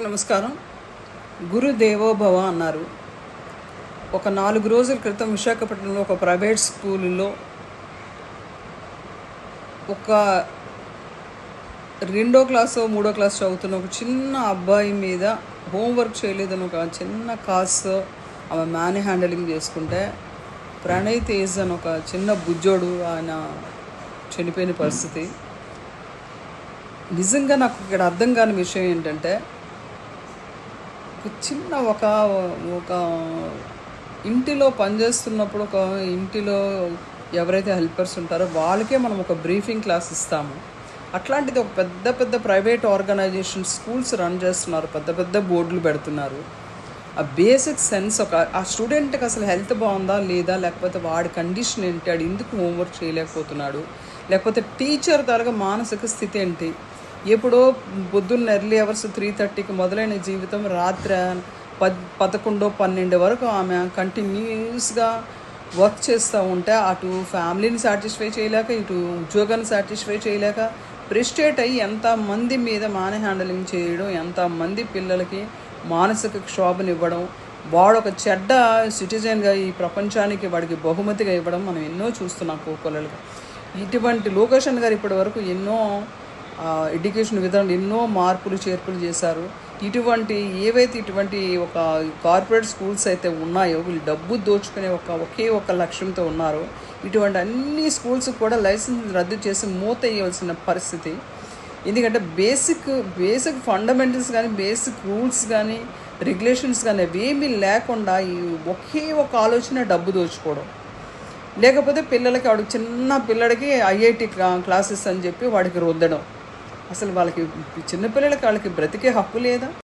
నమస్కారం. గురుదేవో భవ అన్నారు. ఒక 4 రోజుల క్రితం విశాఖపట్నంలో ఒక ప్రైవేట్ స్కూలులో ఒక రెండో క్లాసో మూడో క్లాస్ చదువుతున్న ఒక చిన్న అబ్బాయి మీద హోంవర్క్ చేయలేదని ఒక చిన్న కాసు ఆమె మ్యాన్ హ్యాండలింగ్ చేసుకుంటే ప్రణయ్ తేజ్ అని ఒక చిన్న బుజ్జోడు ఆయన చనిపోయిన పరిస్థితి. నిజంగా నాకు ఇక్కడ అర్థం కాని విషయం ఏంటంటే, చిన్న ఒక ఒక ఇంటిలో పనిచేస్తున్నప్పుడు ఒక ఇంటిలో ఎవరైతే హెల్పర్స్ ఉంటారో వాళ్ళకే మనం ఒక బ్రీఫింగ్ క్లాస్ ఇస్తాము. అట్లాంటిది ఒక పెద్ద పెద్ద ప్రైవేట్ ఆర్గనైజేషన్ స్కూల్స్ రన్ చేస్తున్నారు, పెద్ద పెద్ద బోర్డులు పెడుతున్నారు. ఆ బేసిక్ సెన్స్ ఆ స్టూడెంట్కి అసలు హెల్త్ బాగుందా లేదా, లేకపోతే వాడి కండిషన్ ఏంటి, వాడు ఎందుకు హోంవర్క్ చేయలేకపోతున్నాడు, లేకపోతే టీచర్ తరగా మానసిక స్థితి ఏంటి. ఎప్పుడో పొద్దున్న ఎర్లీ అవర్స్ 3:30కి మొదలైన జీవితం రాత్రి 11, 12 వరకు ఆమె కంటిన్యూస్గా వర్క్ చేస్తూ ఉంటే అటు ఫ్యామిలీని సాటిస్ఫై చేయలేక, ఇటు ఉద్యోగాన్ని సాటిస్ఫై చేయలేక ప్రెస్టేట్ అయ్యి ఎంతమంది మీద మ్యాన్ హ్యాండలింగ్ చేయడం, ఎంతమంది పిల్లలకి మానసిక క్షోభనివ్వడం, వాడు ఒక చెడ్డ సిటిజన్గా ఈ ప్రపంచానికి వాడికి బహుమతిగా ఇవ్వడం మనం ఎన్నో చూస్తున్నాం కోకొల్లలుగా. ఇటువంటి లోకేషన్ గారు ఇప్పటి వరకు ఎన్నో ఎడ్యుకేషన్ విధానం ఎన్నో మార్పులు చేర్పులు చేశారు. ఇటువంటి ఒక కార్పొరేట్ స్కూల్స్ అయితే ఉన్నాయో, వీళ్ళు డబ్బు దోచుకునే ఒకే ఒక లక్ష్యంతో ఉన్నారో, ఇటువంటి అన్ని స్కూల్స్ కూడా లైసెన్స్ రద్దు చేసి మూత వేయవలసిన పరిస్థితి. ఎందుకంటే బేసిక్ ఫండమెంటల్స్ కానీ, బేసిక్ రూల్స్ కానీ, రెగ్యులేషన్స్ కానీ అవేమీ లేకుండా ఈ ఒకే ఒక ఆలోచన డబ్బు దోచుకోవడం. లేకపోతే పిల్లలకి వాడికి చిన్న పిల్లడికి ఐఐటి క్లాసెస్ అని చెప్పి వాడికి రుద్దడం. అసలు వాళ్ళకి చిన్నపిల్లలకి వాళ్ళకి బ్రతికే హక్కు లేదా?